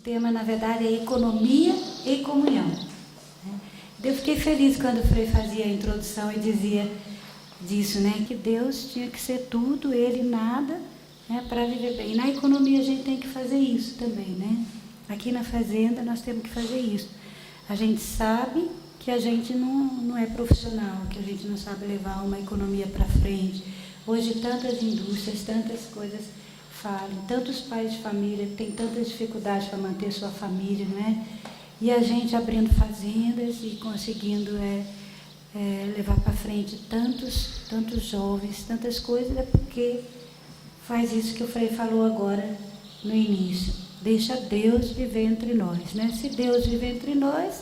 tema, na verdade, é economia e comunhão. Né? Eu fiquei feliz quando o Frei fazia a introdução e dizia disso, né? Que Deus tinha que ser tudo, Ele nada, né? Para viver bem. E na economia a gente tem que fazer isso também, né? Aqui na fazenda nós temos que fazer isso. A gente sabe que a gente não é profissional, que a gente não sabe levar uma economia para frente. Hoje tantas indústrias, tantas coisas falam, tantos pais de família têm tantas dificuldades para manter sua família, não é? E a gente abrindo fazendas e conseguindo levar para frente tantos jovens, tantas coisas, é porque faz isso que o Frei falou agora no início. Deixa Deus viver entre nós, né? Se Deus viver entre nós,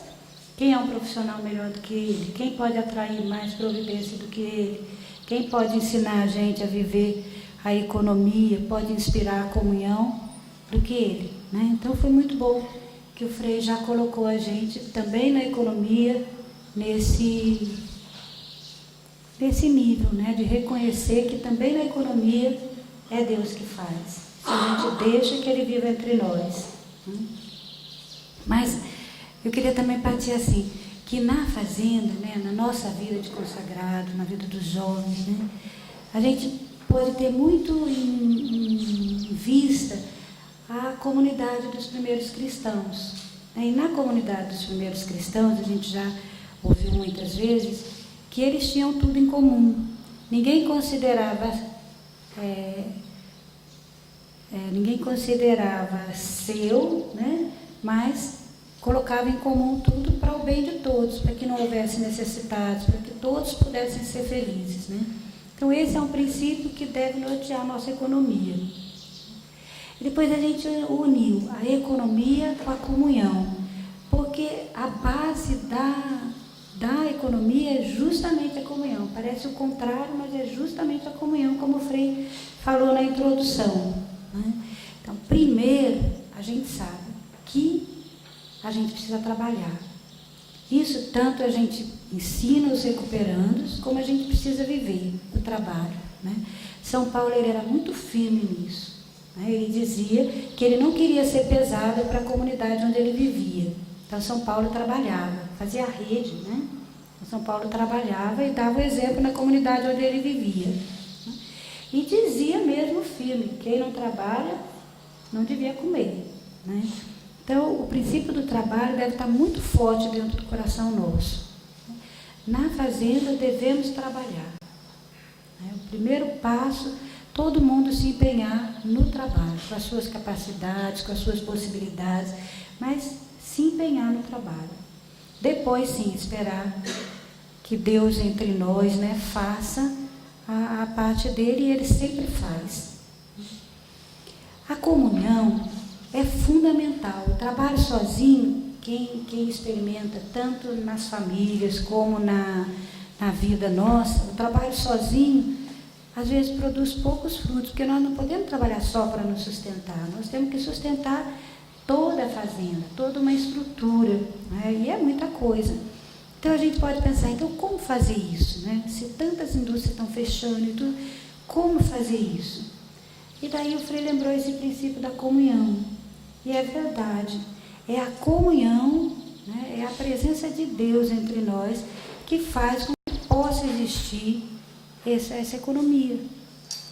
quem é um profissional melhor do que Ele? Quem pode atrair mais providência do que Ele? Quem pode ensinar a gente a viver a economia, pode inspirar a comunhão do que Ele, né? Então foi muito bom que o Frei já colocou a gente também na economia, nesse nível, né? De reconhecer que também na economia é Deus que faz. Se a gente deixa que Ele viva entre nós. Mas eu queria também partir assim, que na fazenda, né, na nossa vida de consagrado, na vida dos jovens, né, a gente pode ter muito em vista a comunidade dos primeiros cristãos. E na comunidade dos primeiros cristãos, a gente já ouviu muitas vezes que eles tinham tudo em comum. Ninguém considerava seu, né, mas colocava em comum tudo para o bem de todos, para que não houvesse necessitados, para que todos pudessem ser felizes, né? Então esse é um princípio que deve nortear a nossa economia. E depois a gente uniu a economia com a comunhão, porque a base da economia é justamente a comunhão. Parece o contrário, mas é justamente a comunhão, como o Frei falou na introdução, né? Então, primeiro, a gente sabe que a gente precisa trabalhar. Isso tanto a gente ensina os recuperandos, como a gente precisa viver o trabalho, né? São Paulo ele era muito firme nisso, né? Ele dizia que ele não queria ser pesado para a comunidade onde ele vivia. Então São Paulo trabalhava, fazia a rede, né? São Paulo trabalhava e dava o exemplo na comunidade onde ele vivia, né? E dizia mesmo firme, quem não trabalha não devia comer, né? Então, o princípio do trabalho deve estar muito forte dentro do coração nosso. Na fazenda, devemos trabalhar. O primeiro passo, todo mundo se empenhar no trabalho, com as suas capacidades, com as suas possibilidades, mas se empenhar no trabalho. Depois, sim, esperar que Deus entre nós, né, faça a parte dele, e Ele sempre faz. A comunhão é fundamental. O trabalho sozinho, quem experimenta tanto nas famílias como na vida nossa, o trabalho sozinho às vezes produz poucos frutos, porque nós não podemos trabalhar só para nos sustentar, nós temos que sustentar toda a fazenda, toda uma estrutura, né? E é muita coisa. Então a gente pode pensar, então como fazer isso, né? Se tantas indústrias estão fechando e tudo, como fazer isso? E daí o Frei lembrou esse princípio da comunhão. E é verdade, é a comunhão, né, é a presença de Deus entre nós que faz com que possa existir essa economia,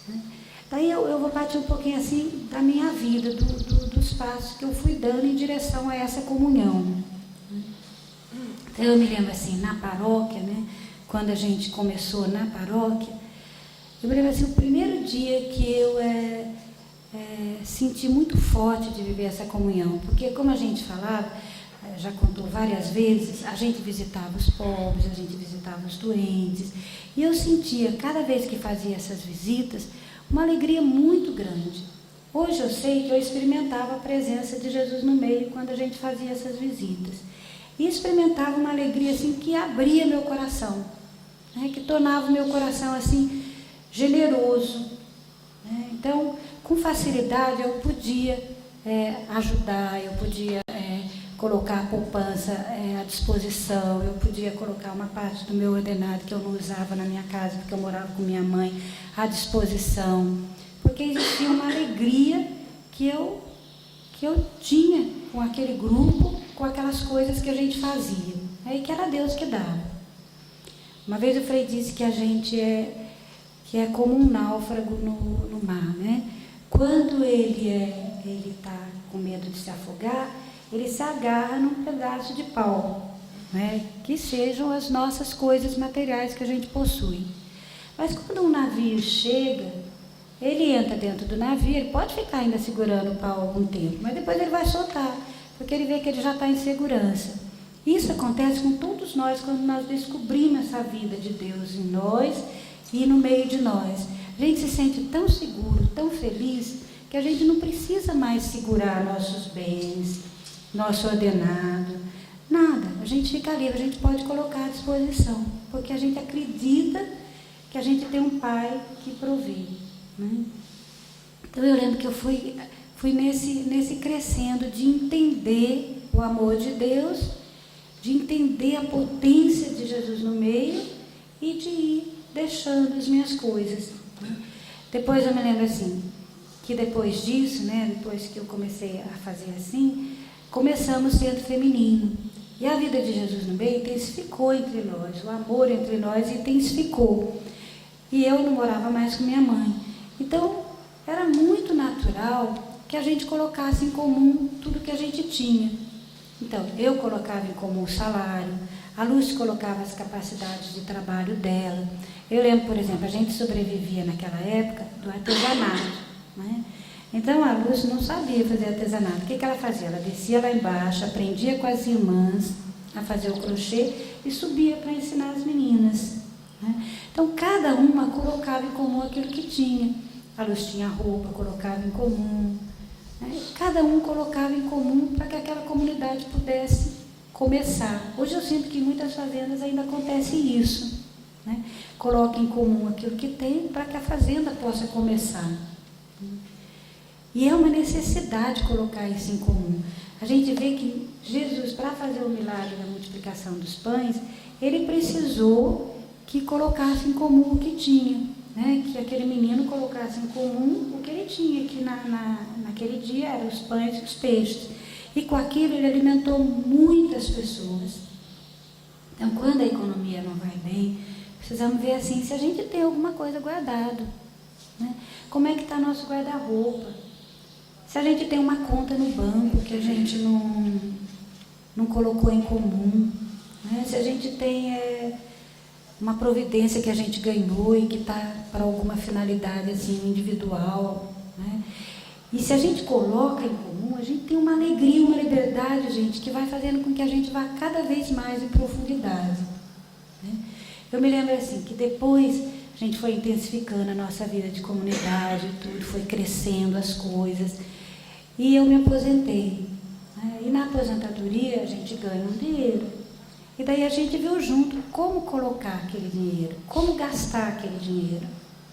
né? Daí eu vou partir um pouquinho assim da minha vida, dos passos que eu fui dando em direção a essa comunhão. Então eu me lembro assim, na paróquia, né, quando a gente começou na paróquia, eu me lembro assim, o primeiro dia que eu senti muito forte de viver essa comunhão, porque como a gente falava, já contou várias vezes, a gente visitava os pobres, a gente visitava os doentes, e eu sentia, cada vez que fazia essas visitas, uma alegria muito grande. Hoje eu sei que eu experimentava a presença de Jesus no meio quando a gente fazia essas visitas, e experimentava uma alegria assim que abria meu coração, né, que tornava o meu coração assim generoso, né? Então, com facilidade eu podia ajudar, eu podia colocar a poupança à disposição, eu podia colocar uma parte do meu ordenado que eu não usava na minha casa, porque eu morava com minha mãe, à disposição, porque existia uma alegria que eu tinha com aquele grupo, com aquelas coisas que a gente fazia, né? E que era Deus que dava. Uma vez o Frei disse que a gente que é como um náufrago no mar, né? Quando ele está com medo de se afogar, ele se agarra num pedaço de pau, né? Que sejam as nossas coisas materiais que a gente possui. Mas quando um navio chega, ele entra dentro do navio, ele pode ficar ainda segurando o pau algum tempo, mas depois ele vai soltar, porque ele vê que ele já está em segurança. Isso acontece com todos nós quando nós descobrimos essa vida de Deus em nós e no meio de nós. A gente se sente tão seguro, tão feliz, que a gente não precisa mais segurar nossos bens, nosso ordenado, nada. A gente fica livre, a gente pode colocar à disposição, porque a gente acredita que a gente tem um Pai que provê, né? Então eu lembro que eu fui nesse crescendo de entender o amor de Deus, de entender a potência de Jesus no meio e de ir deixando as minhas coisas. Depois eu me lembro assim, que depois disso, né, depois que eu comecei a fazer assim, começamos o centro feminino. E a vida de Jesus no meio intensificou entre nós, o amor entre nós intensificou. E eu não morava mais com minha mãe. Então, era muito natural que a gente colocasse em comum tudo que a gente tinha. Então, eu colocava em comum o salário, a Lúcia colocava as capacidades de trabalho dela. Eu lembro, por exemplo, a gente sobrevivia naquela época do artesanato, né? Então, a Lúcia não sabia fazer artesanato. O que ela fazia? Ela descia lá embaixo, aprendia com as irmãs a fazer o crochê e subia para ensinar as meninas, né? Então, cada uma colocava em comum aquilo que tinha. A Lúcia tinha roupa, colocava em comum, né? Cada um colocava em comum para que aquela comunidade pudesse começar. Hoje eu sinto que em muitas fazendas ainda acontece isso, né? Coloca em comum aquilo que tem para que a fazenda possa começar. E é uma necessidade colocar isso em comum. A gente vê que Jesus, para fazer o milagre da multiplicação dos pães, ele precisou que colocasse em comum o que tinha, né? Que aquele menino colocasse em comum o que ele tinha, que naquele dia eram os pães e os peixes. E com aquilo ele alimentou muitas pessoas. Então, quando a economia não vai bem, precisamos ver assim, se a gente tem alguma coisa guardada, né? Como é que está nosso guarda-roupa? Se a gente tem uma conta no banco que a gente não colocou em comum, né? Se a gente tem uma providência que a gente ganhou e que está para alguma finalidade assim, individual, né? E se a gente coloca em comum, a gente tem uma alegria, uma liberdade, gente, que vai fazendo com que a gente vá cada vez mais em profundidade, né? Eu me lembro assim, que depois a gente foi intensificando a nossa vida de comunidade, tudo, foi crescendo as coisas, e eu me aposentei, né? E na aposentadoria a gente ganha um dinheiro, e daí a gente viu junto como colocar aquele dinheiro, como gastar aquele dinheiro,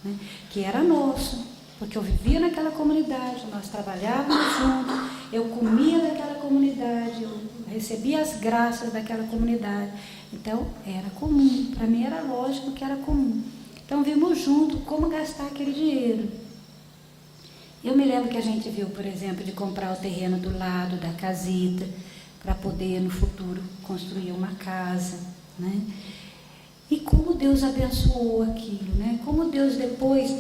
né? Que era nosso, porque eu vivia naquela comunidade, nós trabalhávamos juntos, eu comia daquela comunidade, eu recebia as graças daquela comunidade. Então, era comum, para mim era lógico que era comum. Então, vimos junto como gastar aquele dinheiro. Eu me lembro que a gente viu, por exemplo, de comprar o terreno do lado da casita, para poder, no futuro, construir uma casa, né? E como Deus abençoou aquilo, né? Como Deus depois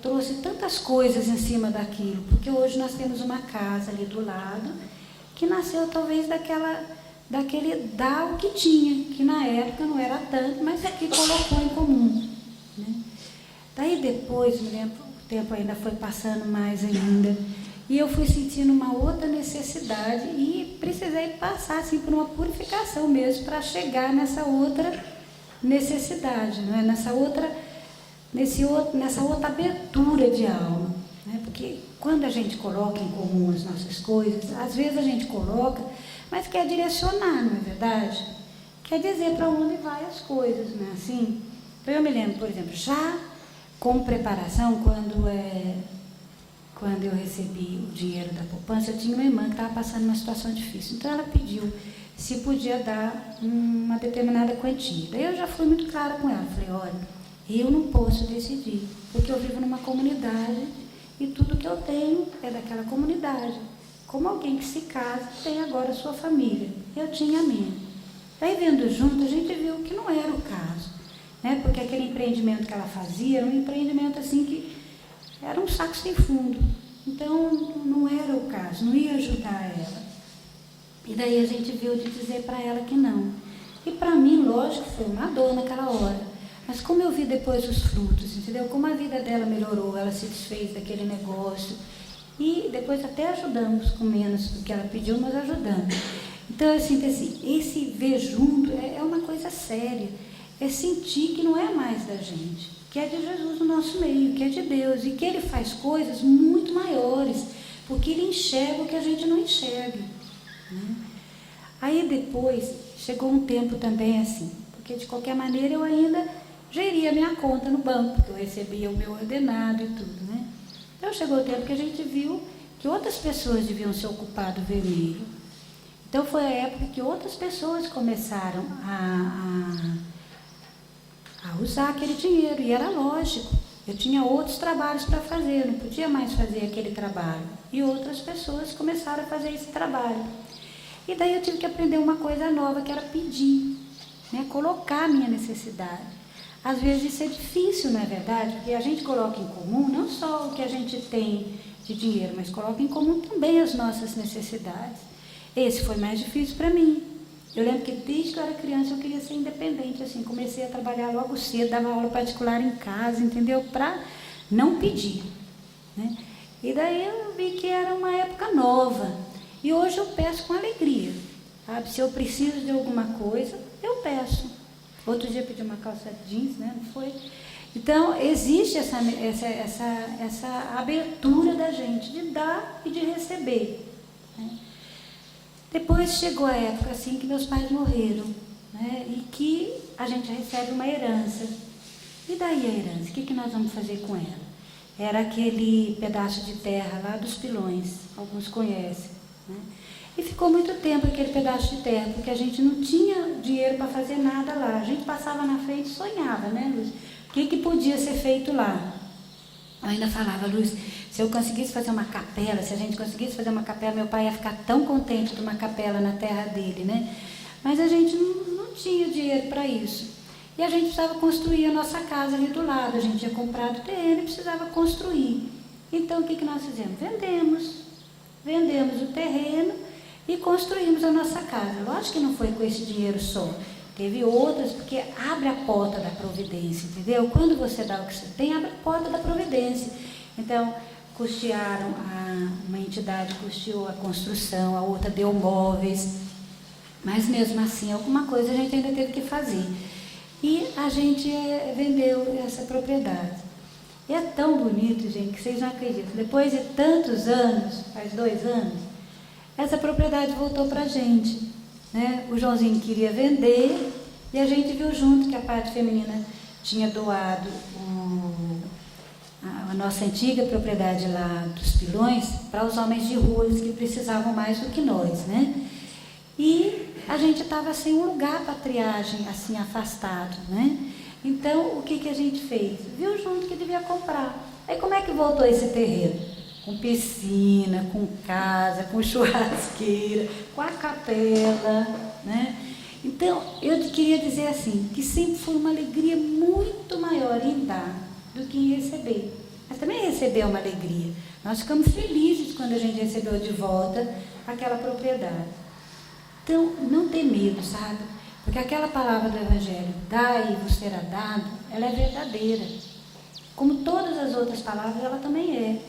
trouxe tantas coisas em cima daquilo, porque hoje nós temos uma casa ali do lado, que nasceu talvez daquele dar o que tinha, que na época não era tanto, mas que colocou em comum, né? Daí depois, me lembro, o tempo ainda foi passando mais ainda, e eu fui sentindo uma outra necessidade e precisei passar assim, por uma purificação mesmo, para chegar nessa outra necessidade, não é? Nessa outra abertura de alma, né? Porque quando a gente coloca em comum as nossas coisas, às vezes a gente coloca, mas quer direcionar, não é verdade? Quer dizer para onde vai as coisas, não é assim? Então eu me lembro, por exemplo, já com preparação, quando eu recebi o dinheiro da poupança, eu tinha uma irmã que estava passando uma situação difícil, então ela pediu se podia dar uma determinada quantia. Daí eu já fui muito clara com ela, falei, olha, eu não posso decidir, porque eu vivo numa comunidade e tudo que eu tenho é daquela comunidade. como alguém que se casa tem agora a sua família. Eu tinha a minha. Daí, vendo junto, a gente viu que não era o caso, né? Porque aquele empreendimento que ela fazia era um empreendimento assim que era um saco sem fundo. Então, não era o caso, não ia ajudar ela. E daí a gente viu de dizer para ela que não. E para mim, lógico, foi uma dor naquela hora. Mas como eu vi depois os frutos, entendeu? Como a vida dela melhorou, ela se desfez daquele negócio. E depois até ajudamos, com menos do que ela pediu, mas ajudamos. Então, assim, esse ver junto é uma coisa séria. É sentir que não é mais da gente, que é de Jesus no nosso meio, que é de Deus, e que Ele faz coisas muito maiores, porque Ele enxerga o que a gente não enxerga, né? Aí depois, chegou um tempo também assim, porque de qualquer maneira eu ainda geria a minha conta no banco, porque eu recebia o meu ordenado e tudo, né? Então chegou o tempo que a gente viu que outras pessoas deviam se ocupar do vermelho. Então foi a época que outras pessoas começaram a usar aquele dinheiro, e era lógico. Eu tinha outros trabalhos para fazer, eu não podia mais fazer aquele trabalho. E outras pessoas começaram a fazer esse trabalho. E daí eu tive que aprender uma coisa nova, que era pedir, né? Colocar a minha necessidade. Às vezes isso é difícil, não é verdade? Porque a gente coloca em comum não só o que a gente tem de dinheiro, mas coloca em comum também as nossas necessidades. Esse foi mais difícil para mim. Eu lembro que desde que eu era criança eu queria ser independente, assim, comecei a trabalhar logo cedo, dava aula particular em casa, entendeu? Para não pedir, né? E daí eu vi que era uma época nova. E hoje eu peço com alegria, sabe? Se eu preciso de alguma coisa, eu peço. Outro dia eu pedi uma calça jeans, né? Não foi? Então, existe essa abertura da gente de dar e de receber, né? Depois chegou a época assim que meus pais morreram, né? E que a gente recebe uma herança. E daí a herança? O que nós vamos fazer com ela? Era aquele pedaço de terra lá dos Pilões, alguns conhecem, né? E ficou muito tempo aquele pedaço de terra, porque a gente não tinha dinheiro para fazer nada lá. A gente passava na frente e sonhava, né, Luz? O que podia ser feito lá? Eu ainda falava, Luz, se eu conseguisse fazer uma capela, se a gente conseguisse fazer uma capela, meu pai ia ficar tão contente de uma capela na terra dele, né? Mas a gente não tinha dinheiro para isso. E a gente precisava construir a nossa casa ali do lado. A gente tinha comprado terreno e precisava construir. Então, o que nós fizemos? Vendemos o terreno e construímos a nossa casa. Lógico que não foi com esse dinheiro só. Teve outras, porque abre a porta da providência, entendeu? Quando você dá o que você tem, abre a porta da providência. Então, custearam, uma entidade custeou a construção, a outra deu móveis, mas mesmo assim, alguma coisa a gente ainda teve que fazer. E a gente vendeu essa propriedade. E é tão bonito, gente, que vocês não acreditam. Depois de tantos anos, faz 2 anos, essa propriedade voltou para a gente, né? O Joãozinho queria vender e a gente viu junto que a parte feminina tinha doado a nossa antiga propriedade lá dos Pilões para os homens de ruas que precisavam mais do que nós, né? E a gente estava sem um lugar para triagem, assim, afastado, né? Então, o que a gente fez? Viu junto que devia comprar. Aí, como é que voltou esse terreno? Com piscina, com casa, com churrasqueira, com a capela, né? Então, eu queria dizer assim, que sempre foi uma alegria muito maior em dar do que em receber. Mas também receber é uma alegria. Nós ficamos felizes quando a gente recebeu de volta aquela propriedade. Então, não ter medo, sabe? Porque aquela palavra do Evangelho, dai e vos será dado, ela é verdadeira. Como todas as outras palavras, ela também é.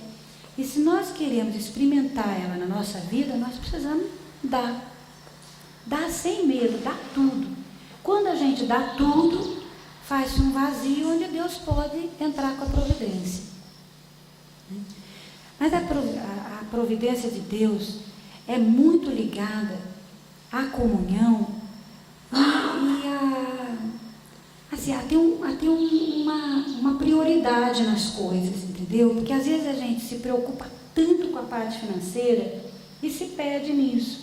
E se nós queremos experimentar ela na nossa vida, nós precisamos dar. Dar sem medo, dar tudo. Quando a gente dá tudo, faz-se um vazio onde Deus pode entrar com a providência. Mas a providência de Deus é muito ligada à comunhão e a ter uma prioridade nas coisas, entendeu? Porque às vezes a gente se preocupa tanto com a parte financeira e se perde nisso.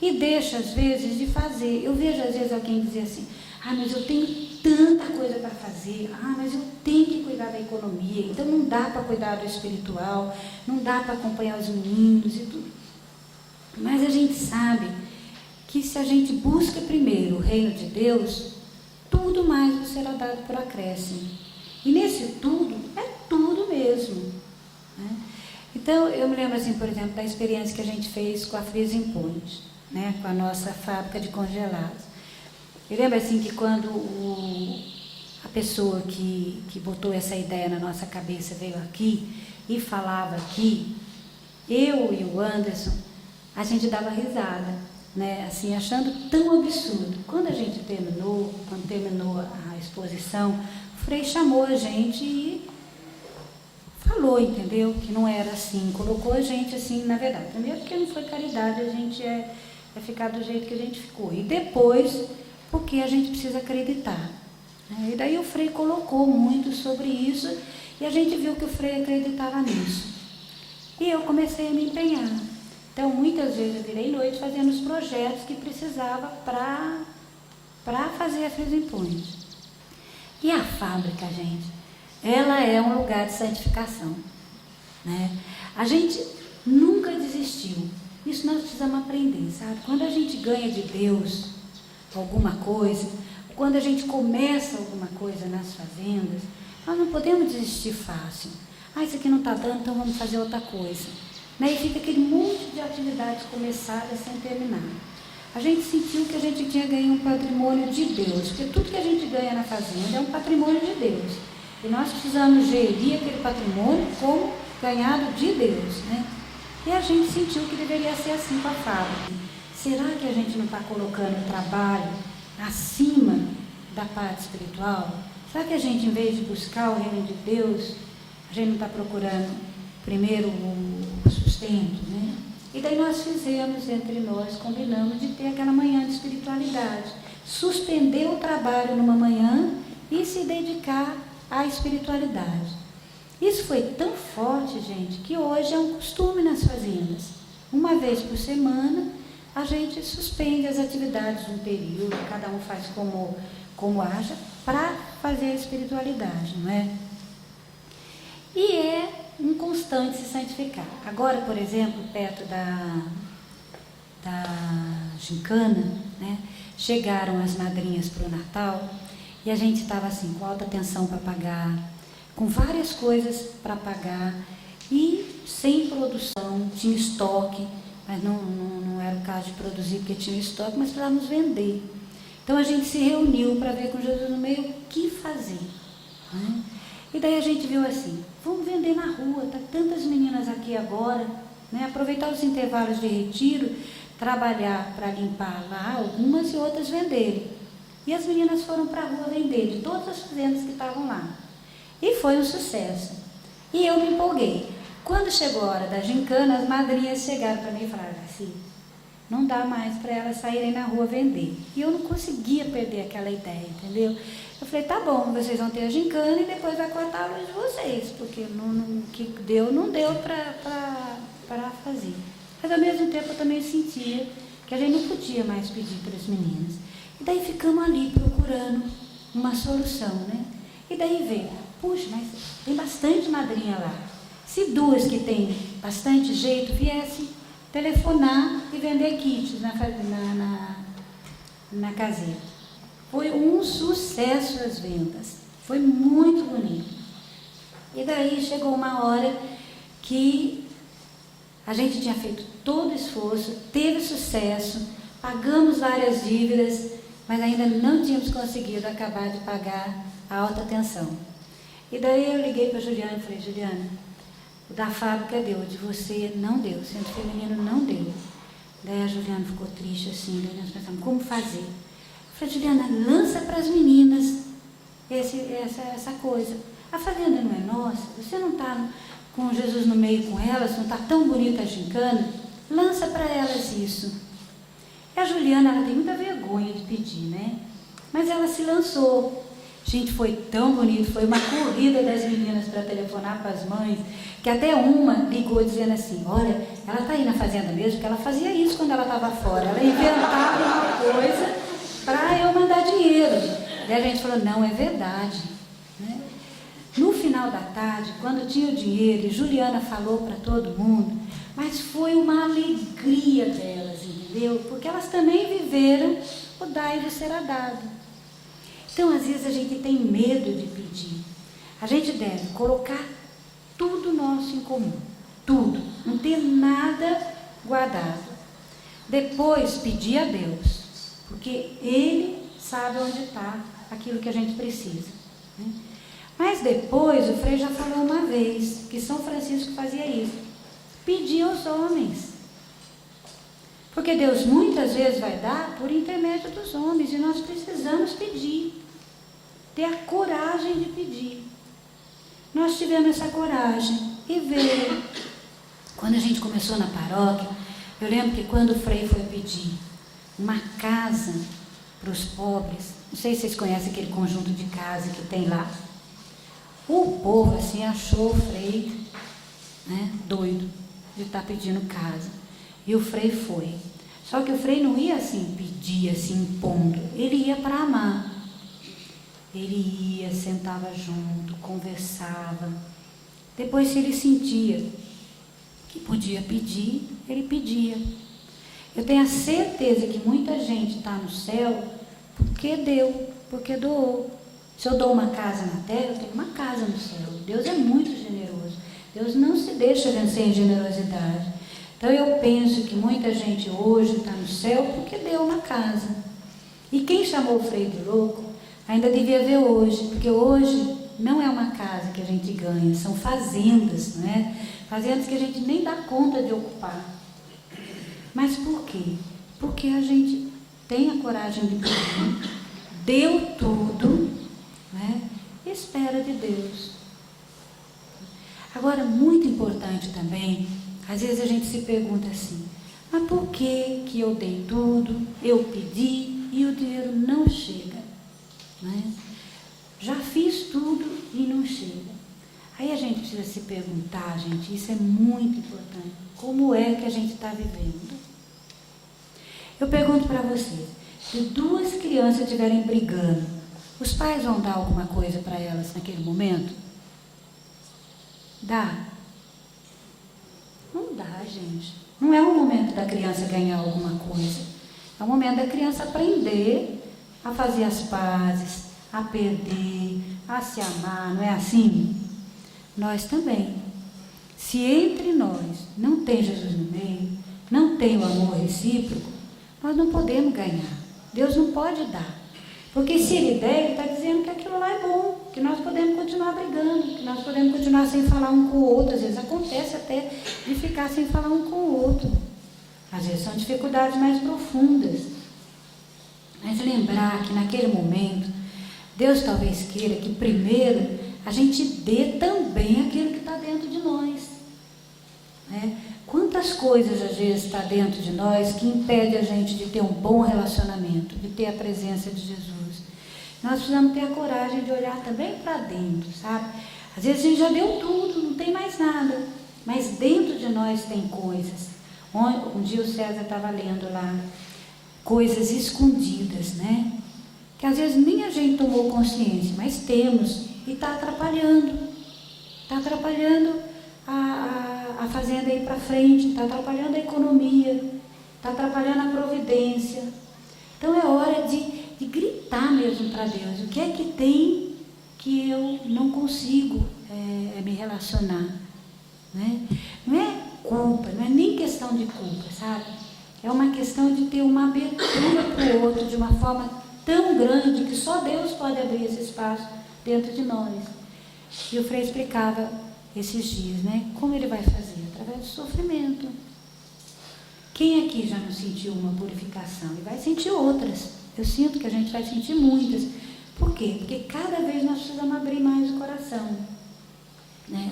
E deixa às vezes de fazer. Eu vejo às vezes alguém dizer assim, mas eu tenho tanta coisa para fazer, mas eu tenho que cuidar da economia, então não dá para cuidar do espiritual, não dá para acompanhar os meninos e tudo. Mas a gente sabe que se a gente busca primeiro o reino de Deus, tudo mais nos será dado por acréscimo. E nesse tudo, é tudo mesmo, né? Então, eu me lembro assim, por exemplo, da experiência que a gente fez com a Freezing Point, né? Com a nossa fábrica de congelados. Eu lembro assim que quando a pessoa que botou essa ideia na nossa cabeça veio aqui e falava aqui, eu e o Anderson, a gente dava risada, né? Assim, achando tão absurdo. Quando terminou a exposição, o Frei chamou a gente e falou, entendeu? Que não era assim, colocou a gente assim, na verdade. Primeiro porque não foi caridade, a gente é ficar do jeito que a gente ficou. E depois, porque a gente precisa acreditar, né? E daí o Frei colocou muito sobre isso e a gente viu que o Frei acreditava nisso. E eu comecei a me empenhar. Então, muitas vezes eu virei noite fazendo os projetos que precisava para fazer a Freezing Point. E a fábrica, gente, ela é um lugar de santificação, né? A gente nunca desistiu. Isso nós precisamos aprender, sabe? Quando a gente ganha de Deus alguma coisa, quando a gente começa alguma coisa nas fazendas, nós não podemos desistir fácil. Isso aqui não está dando, então vamos fazer outra coisa, né? E fica aquele monte de atividades começadas sem terminar. A gente sentiu que a gente tinha ganho um patrimônio de Deus, porque tudo que a gente ganha na fazenda é um patrimônio de Deus. E nós precisamos gerir aquele patrimônio como ganhado de Deus, né? E a gente sentiu que deveria ser assim com a fábrica. Será que a gente não está colocando o trabalho acima da parte espiritual? Será que a gente, em vez de buscar o reino de Deus, a gente não está procurando primeiro o sustento, né? E daí nós fizemos, entre nós, combinamos de ter aquela manhã de espiritualidade. Suspender o trabalho numa manhã e se dedicar à espiritualidade. Isso foi tão forte, gente, que hoje é um costume nas fazendas. Uma vez por semana, a gente suspende as atividades um período, cada um faz como acha, para fazer a espiritualidade, não é? E é um constante se santificar. Agora, por exemplo, perto da gincana, né, chegaram as madrinhas para o Natal e a gente estava assim, com alta tensão para pagar, com várias coisas para pagar e sem produção, tinha estoque, mas não era o caso de produzir porque tinha estoque, mas precisávamos vender. Então a gente se reuniu para ver com Jesus no meio o que fazer, né? E daí a gente viu assim, vamos vender na rua, tá tantas meninas aqui agora, né? Aproveitar os intervalos de retiro, trabalhar para limpar lá algumas e outras venderem. E as meninas foram para a rua vender, de todas as fazendas que estavam lá. E foi um sucesso. E eu me empolguei. Quando chegou a hora da gincana, as madrinhas chegaram para mim e falaram assim, não dá mais para elas saírem na rua vender. E eu não conseguia perder aquela ideia, entendeu? Eu falei, tá bom, vocês vão ter a gincana e depois vai cortar a luz de vocês, porque o que deu, não deu para fazer. Mas ao mesmo tempo eu também sentia que a gente não podia mais pedir para as meninas. E daí ficamos ali procurando uma solução, né? E daí veio, puxa, mas tem bastante madrinha lá. Se duas que têm bastante jeito viessem telefonar e vender kits na caseira. Foi um sucesso as vendas, foi muito bonito. E daí chegou uma hora que a gente tinha feito todo o esforço, teve sucesso, pagamos várias dívidas, mas ainda não tínhamos conseguido acabar de pagar a alta tensão. E daí eu liguei para a Juliana e falei, Juliana, o da fábrica deu, de você não deu, o centro feminino não deu. Daí a Juliana ficou triste assim, daí nós pensamos, como fazer? Eu falei, Juliana, lança para as meninas essa coisa. A fazenda não é nossa, você não está com Jesus no meio com elas, não está tão bonita a gincana, lança para elas isso. E a Juliana, ela tem muita vergonha de pedir, né? Mas ela se lançou. Gente, foi tão bonito, foi uma corrida das meninas para telefonar para as mães, que até uma ligou dizendo assim, olha, ela está aí na fazenda mesmo, porque ela fazia isso quando ela estava fora, ela inventava uma coisa para eu mandar dinheiro. E a gente falou, não, é verdade, né? No final da tarde, quando tinha o dinheiro, e Juliana falou para todo mundo, mas foi uma alegria delas, entendeu? Porque elas também viveram o dar e o ser dado. Então, às vezes, a gente tem medo de pedir. A gente deve colocar tudo nosso em comum, tudo, não ter nada guardado. Depois, pedir a Deus, porque Ele sabe onde está aquilo que a gente precisa, né? Mas depois, o Frei já falou uma vez, que São Francisco fazia isso, pedir aos homens. Porque Deus muitas vezes vai dar por intermédio dos homens, e nós precisamos pedir, ter a coragem de pedir. Nós tivemos essa coragem e veio. Quando a gente começou na paróquia, eu lembro que quando o Frei foi pedir uma casa para os pobres, não sei se vocês conhecem aquele conjunto de casa que tem lá, o povo assim achou o Frei, né, doido de estar pedindo casa, e o Frei foi. Só que o Frei não ia assim pedir, assim impondo, ele ia para amar. Ele ia, sentava junto, conversava. Depois, se ele sentia que podia pedir, ele pedia. Eu tenho a certeza que muita gente está no céu porque deu, porque doou. Se eu dou uma casa na terra, eu tenho uma casa no céu. Deus é muito generoso. Deus não se deixa vencer em generosidade. Então, eu penso que muita gente hoje está no céu porque deu uma casa. E quem chamou o Frei de louco ainda devia ver hoje, porque hoje não é uma casa que a gente ganha, são fazendas, não é? Fazendas que a gente nem dá conta de ocupar. Mas por quê? Porque a gente tem a coragem de pedir, deu tudo, né? E espera de Deus. Agora, muito importante também, às vezes a gente se pergunta assim, mas por que eu dei tudo, eu pedi e o dinheiro não chega? Né? Já fiz tudo e não chega. Aí a gente precisa se perguntar, gente, isso é muito importante, como é que a gente está vivendo? Eu pergunto para vocês, se duas crianças estiverem brigando, os pais vão dar alguma coisa para elas naquele momento? Dá? Não dá, gente. Não é o momento da criança ganhar alguma coisa, é o momento da criança aprender a fazer as pazes, a perder, a se amar, não é assim? Nós também. Se entre nós não tem Jesus no meio, não tem o amor recíproco, nós não podemos ganhar. Deus não pode dar. Porque se Ele der, Ele está dizendo que aquilo lá é bom, que nós podemos continuar brigando, que nós podemos continuar sem falar um com o outro. Às vezes acontece até de ficar sem falar um com o outro. Às vezes são dificuldades mais profundas. Mas lembrar que naquele momento, Deus talvez queira que primeiro a gente dê também aquilo que está dentro de nós, né? Quantas coisas às vezes está dentro de nós que impede a gente de ter um bom relacionamento, de ter a presença de Jesus. Nós precisamos ter a coragem de olhar também para dentro, sabe? Às vezes a gente já deu tudo, não tem mais nada, mas dentro de nós tem coisas. Um dia o César estava lendo lá, coisas escondidas, né? Que às vezes nem a gente tomou consciência, mas temos, e está atrapalhando. Está atrapalhando a fazenda ir para frente, está atrapalhando a economia, está atrapalhando a providência. Então é hora de gritar mesmo para Deus, o que é que tem que eu não consigo me relacionar, né? Não é culpa, não é nem questão de culpa, sabe? É uma questão de ter uma abertura para o outro de uma forma tão grande que só Deus pode abrir esse espaço dentro de nós. E o Frei explicava esses dias, né? Como ele vai fazer? Através do sofrimento. Quem aqui já não sentiu uma purificação? E vai sentir outras. Eu sinto que a gente vai sentir muitas. Por quê? Porque cada vez nós precisamos abrir mais o coração, né?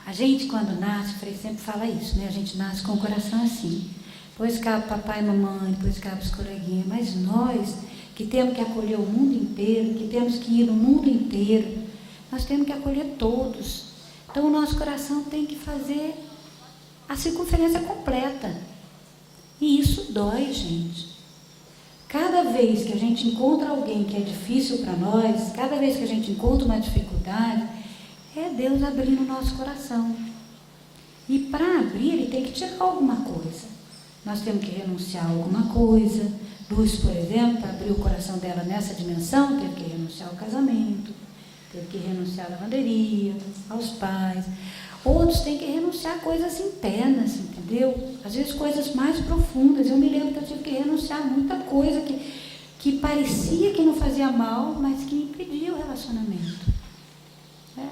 A gente, quando nasce, o Frei sempre fala isso, né? A gente nasce com o coração assim. Depois cabe papai e mamãe, depois cabe os coleguinhas. Mas nós, que temos que acolher o mundo inteiro, que temos que ir no mundo inteiro, nós temos que acolher todos. Então, o nosso coração tem que fazer a circunferência completa. E isso dói, gente. Cada vez que a gente encontra alguém que é difícil para nós, cada vez que a gente encontra uma dificuldade, é Deus abrindo o nosso coração. E para abrir, ele tem que tirar alguma coisa. Nós temos que renunciar a alguma coisa. Luz, por exemplo, para abrir o coração dela nessa dimensão, teve que renunciar ao casamento, teve que renunciar à lavanderia, aos pais. Outros têm que renunciar a coisas internas, entendeu? Às vezes coisas mais profundas. Eu me lembro que eu tive que renunciar a muita coisa que parecia que não fazia mal, mas que impedia o relacionamento.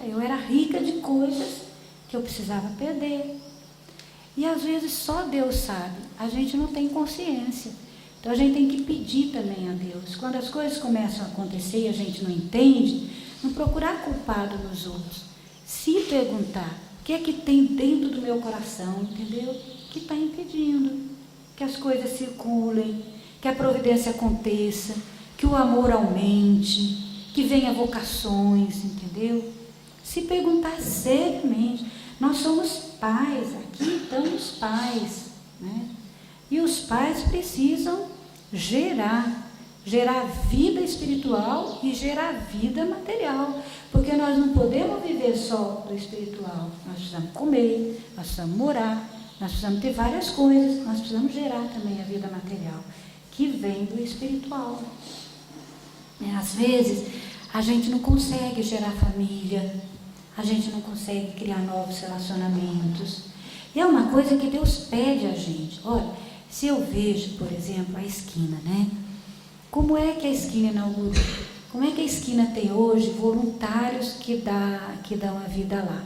Eu era rica de coisas que eu precisava perder. E às vezes só Deus sabe, a gente não tem consciência. Então a gente tem que pedir também a Deus. Quando as coisas começam a acontecer e a gente não entende, não procurar culpado nos outros. Se perguntar, o que é que tem dentro do meu coração, entendeu? Que está impedindo que as coisas circulem, que a providência aconteça, que o amor aumente, que venha vocações, entendeu? Se perguntar seriamente. Nós somos pais, aqui estão os pais, né? E os pais precisam gerar vida espiritual e gerar vida material, porque nós não podemos viver só do espiritual, nós precisamos comer, nós precisamos morar, nós precisamos ter várias coisas, nós precisamos gerar também a vida material, que vem do espiritual. Às vezes, a gente não consegue gerar família, a gente não consegue criar novos relacionamentos. E é uma coisa que Deus pede a gente. Olha, se eu vejo, por exemplo, a esquina, né? Como é que a esquina inaugura? Como é que a esquina tem hoje voluntários que dão a vida lá?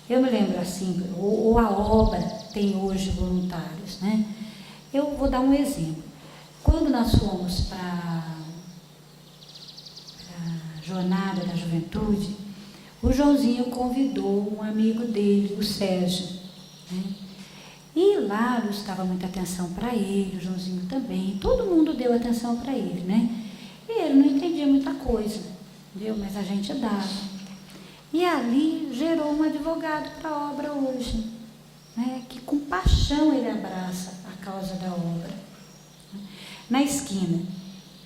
Eu me lembro assim, ou a obra tem hoje voluntários, né? Eu vou dar um exemplo. Quando nós fomos para a Jornada da Juventude, o Joãozinho convidou um amigo dele, o Sérgio, né? E lá a Luz dava muita atenção para ele, o Joãozinho também, todo mundo deu atenção para ele, né? E ele não entendia muita coisa, entendeu? Mas a gente dava. E ali gerou um advogado para a obra hoje, né? Que com paixão ele abraça a causa da obra. Na esquina,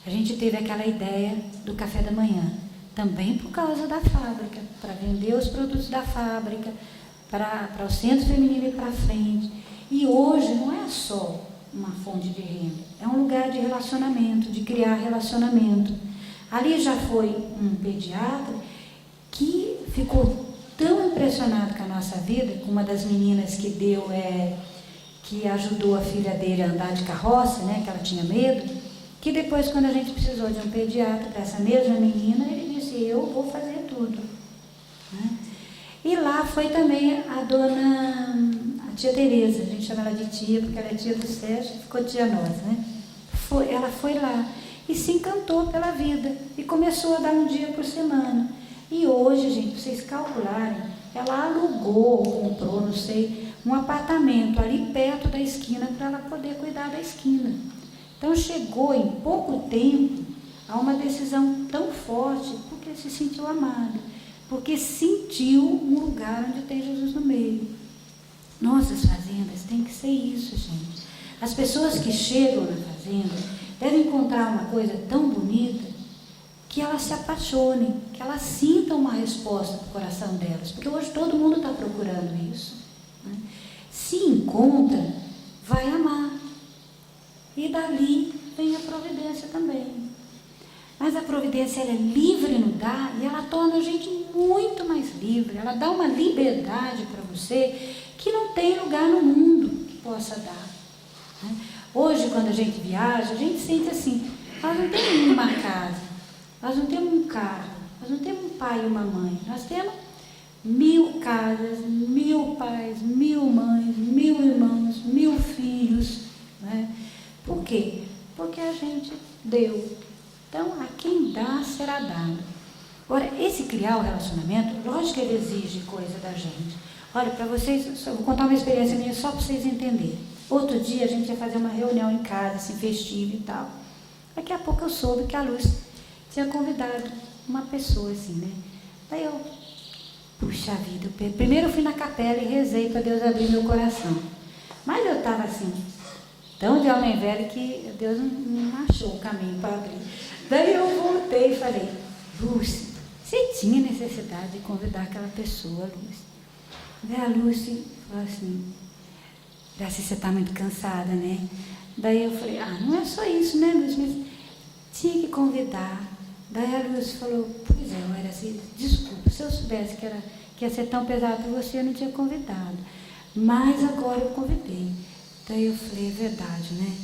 a gente teve aquela ideia do café da manhã, também por causa da fábrica, para vender os produtos da fábrica, para o centro feminino ir para frente. E hoje não é só uma fonte de renda, é um lugar de relacionamento, de criar relacionamento. Ali já foi um pediatra que ficou tão impressionado com a nossa vida, com uma das meninas que ajudou a filha dele a andar de carroça, né, que ela tinha medo, que depois, quando a gente precisou de um pediatra para essa mesma menina, ele disse, eu vou fazer tudo, né? E lá foi também a tia Tereza, a gente chama ela de tia, porque ela é tia do Sérgio, ficou tia nossa, né? Ela foi lá e se encantou pela vida e começou a dar um dia por semana. E hoje, gente, para vocês calcularem, ela alugou ou comprou, não sei, um apartamento ali perto da esquina para ela poder cuidar da esquina. Então chegou em pouco tempo a uma decisão tão forte, porque se sentiu amada, porque sentiu um lugar onde tem Jesus no meio. Nossas fazendas têm que ser isso, gente. As pessoas que chegam na fazenda devem encontrar uma coisa tão bonita que elas se apaixonem, que elas sintam uma resposta do coração delas, porque hoje todo mundo está procurando isso, né? Se encontra, vai amar. E dali vem a providência também. Mas a providência, ela é livre no dar e ela torna a gente muito mais livre. Ela dá uma liberdade para você que não tem lugar no mundo que possa dar, né? Hoje, quando a gente viaja, a gente sente assim, nós não temos uma casa, nós não temos um carro, nós não temos um pai e uma mãe, nós temos 1000 casas, 1000 pais, 1000 mães, 1000 irmãos, 1000 filhos, né? Por quê? Porque a gente deu. Então, a quem dá, será dado. Agora, esse criar o relacionamento, lógico que ele exige coisa da gente. Olha, para vocês, eu vou contar uma experiência minha só para vocês entenderem. Outro dia, a gente ia fazer uma reunião em casa, assim, festiva e tal. Daqui a pouco eu soube que a Luz tinha convidado uma pessoa, assim, né? Daí eu, puxa vida, primeiro eu fui na capela e rezei para Deus abrir meu coração. Mas eu estava assim, tão de homem velho que Deus não achou o caminho para abrir. Daí eu voltei e falei, Lúcia, você tinha necessidade de convidar aquela pessoa, Lúcia. Daí a Lúcia falou assim, Graça, você está muito cansada, né? Daí eu falei, não é só isso, né, Lúcia? Mas tinha que convidar. Daí a Lúcia falou, pois é, eu era assim, desculpa, se eu soubesse que ia ser tão pesado para você, eu não tinha convidado. Mas agora eu convidei. Daí eu falei, é verdade, né?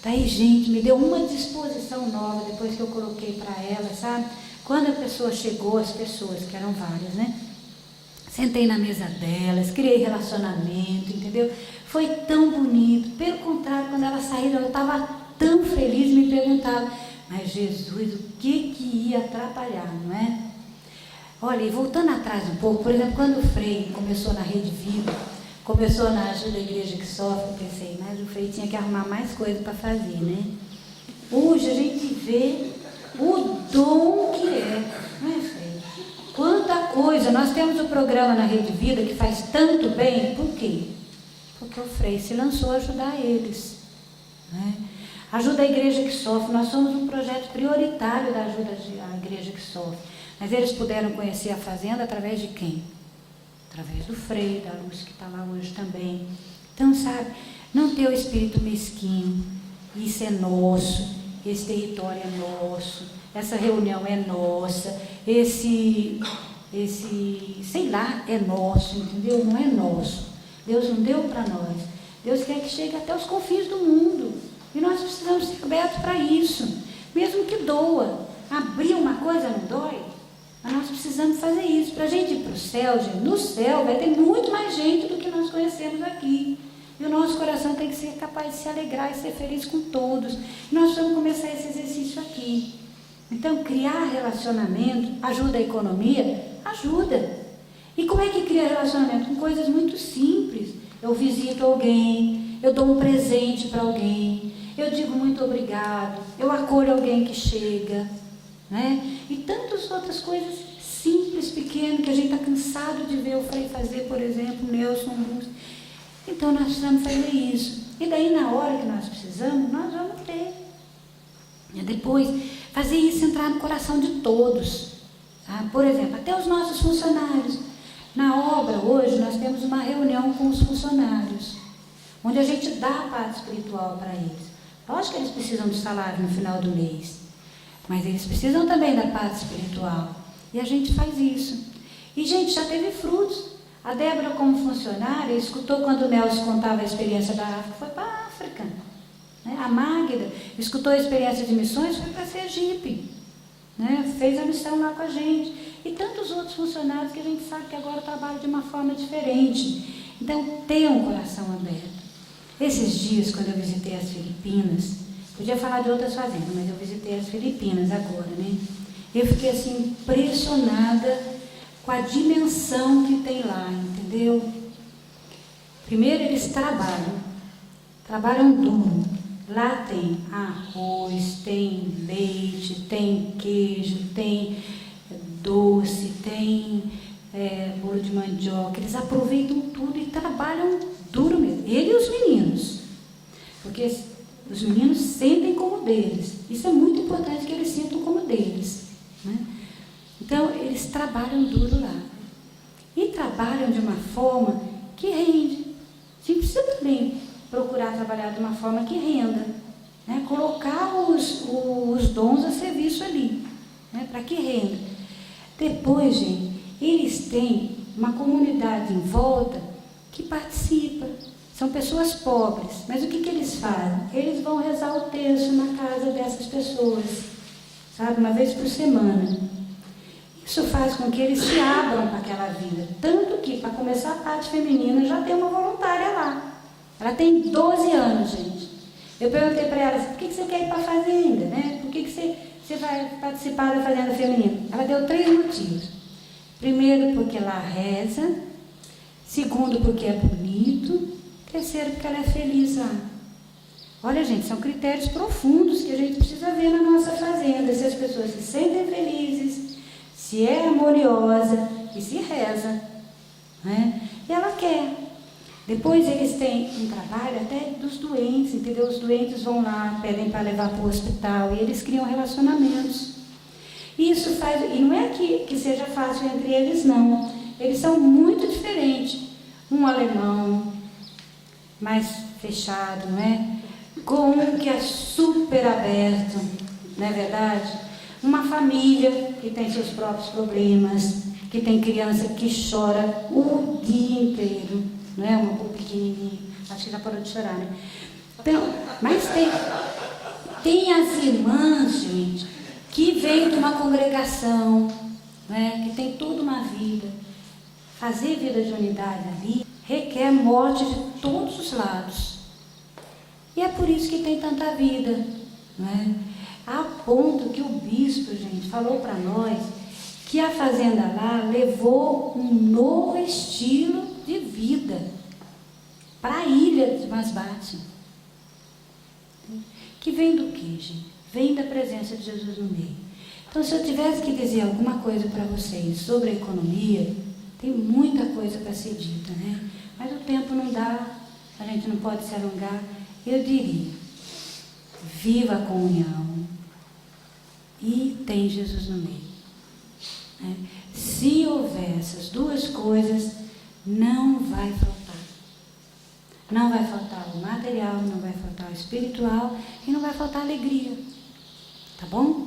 Daí, gente, me deu uma disposição nova depois que eu coloquei para ela, sabe? Quando a pessoa chegou, as pessoas, que eram várias, né? Sentei na mesa delas, criei relacionamento, entendeu? Foi tão bonito. Pelo contrário, quando elas saíram, eu estava tão feliz, me perguntava, mas Jesus, o que ia atrapalhar, não é? Olha, e voltando atrás um pouco, por exemplo, quando o Frei começou na Rede Viva, começou na Ajuda à Igreja que Sofre, eu pensei, mas o Frei tinha que arrumar mais coisa para fazer, né? Hoje a gente vê o dom que é, não é, Frei? Quanta coisa, nós temos um programa na Rede Vida que faz tanto bem, por quê? Porque o Frei se lançou a ajudar eles, né? Ajuda a Igreja que Sofre, nós somos um projeto prioritário da Ajuda à Igreja que Sofre, mas eles puderam conhecer a fazenda através de quem? Através do Frei, da Lúcia que está lá hoje também. Então, sabe, não ter o espírito mesquinho, isso é nosso, esse território é nosso, essa reunião é nossa, esse sei lá, é nosso, entendeu? Não é nosso. Deus não deu para nós. Deus quer que chegue até os confins do mundo. E nós precisamos ser abertos para isso. Mesmo que doa. Abrir uma coisa não dói. Mas nós precisamos fazer isso. Para a gente ir para o céu, gente, no céu vai ter muito mais gente do que nós conhecemos aqui. E o nosso coração tem que ser capaz de se alegrar e ser feliz com todos. E nós vamos começar esse exercício aqui. Então, criar relacionamento ajuda a economia? Ajuda. E como é que cria relacionamento? Com coisas muito simples. Eu visito alguém, eu dou um presente para alguém, eu digo muito obrigado, eu acolho alguém que chega, né? E tantas outras coisas simples, pequenas, que a gente está cansado de ver o Frei fazer, por exemplo, Nelson Lúcio. Então, nós precisamos fazer isso. E daí, na hora que nós precisamos, nós vamos ter. E depois, fazer isso entrar no coração de todos. Tá? Por exemplo, até os nossos funcionários. Na obra, hoje, nós temos uma reunião com os funcionários, onde a gente dá a parte espiritual para eles. Lógico que eles precisam do salário no final do mês, mas eles precisam também da parte espiritual. E a gente faz isso. E, gente, já teve frutos. A Débora, como funcionária, escutou quando o Nelson contava a experiência da África, foi para a África. Né? A Magda escutou a experiência de missões, foi para Sergipe. Né? Fez a missão lá com a gente. E tantos outros funcionários que a gente sabe que agora trabalham de uma forma diferente. Então, tenha um coração aberto. Esses dias, quando eu visitei as Filipinas, podia falar de outras fazendas, mas eu visitei as Filipinas agora, né? Eu fiquei assim, impressionada com a dimensão que tem lá, entendeu? Primeiro, eles trabalham duro. Lá tem arroz, tem leite, tem queijo, tem doce, tem bolo de mandioca. Eles aproveitam tudo e trabalham duro mesmo. Ele e os meninos. Porque os meninos sentem como deles. Isso é muito importante, que eles sintam como deles. Né? Então, eles trabalham duro lá. E trabalham de uma forma que rende. A gente precisa também procurar trabalhar de uma forma que renda. Né? Colocar os dons a serviço ali. Né? Para que renda. Depois, gente, eles têm uma comunidade em volta que participa. São pessoas pobres. Mas o que eles fazem? Eles vão rezar o terço na casa dessas pessoas. Sabe? Uma vez por semana. Isso faz com que eles se abram para aquela vida. Tanto que, para começar a parte feminina, já tem uma voluntária lá. Ela tem 12 anos, gente. Eu perguntei para ela, por que você quer ir para a fazenda? Né? Por que você vai participar da fazenda feminina? Ela deu 3 motivos. Primeiro, porque ela reza. Segundo, porque é bonito. Terceiro, porque ela é feliz lá. Olha, gente, são critérios profundos que a gente precisa ver na nossa fazenda. Se as pessoas se sentem felizes, se é amorosa e se reza. Né? E ela quer. Depois eles têm um trabalho até dos doentes, entendeu? Os doentes vão lá, pedem para levar para o hospital e eles criam relacionamentos. Isso faz, e não é que seja fácil entre eles, não. Eles são muito diferentes. um alemão mais fechado, não é? Com um que é super aberto, não é verdade? Uma família que tem seus próprios problemas, que tem criança que chora o dia inteiro, não é? Uma pequenininha, acho que já parou de chorar, né? Então, mas tem as irmãs, gente, que vêm de uma congregação, né? Que tem toda uma vida. Fazer vida de unidade ali requer morte de todos os lados. E é por isso que tem tanta vida, não é? A ponto que o bispo, gente, falou para nós que a fazenda lá levou um novo estilo de vida para a ilha de Masbate. Que vem do quê, gente? Vem da presença de Jesus no meio. Então, se eu tivesse que dizer alguma coisa para vocês sobre a economia, tem muita coisa para ser dita, né? Mas o tempo não dá, a gente não pode se alongar. Eu diria, viva a comunhão e tem Jesus no meio. Né? Se houver essas duas coisas, não vai faltar. Não vai faltar o material, não vai faltar o espiritual e não vai faltar a alegria. Tá bom?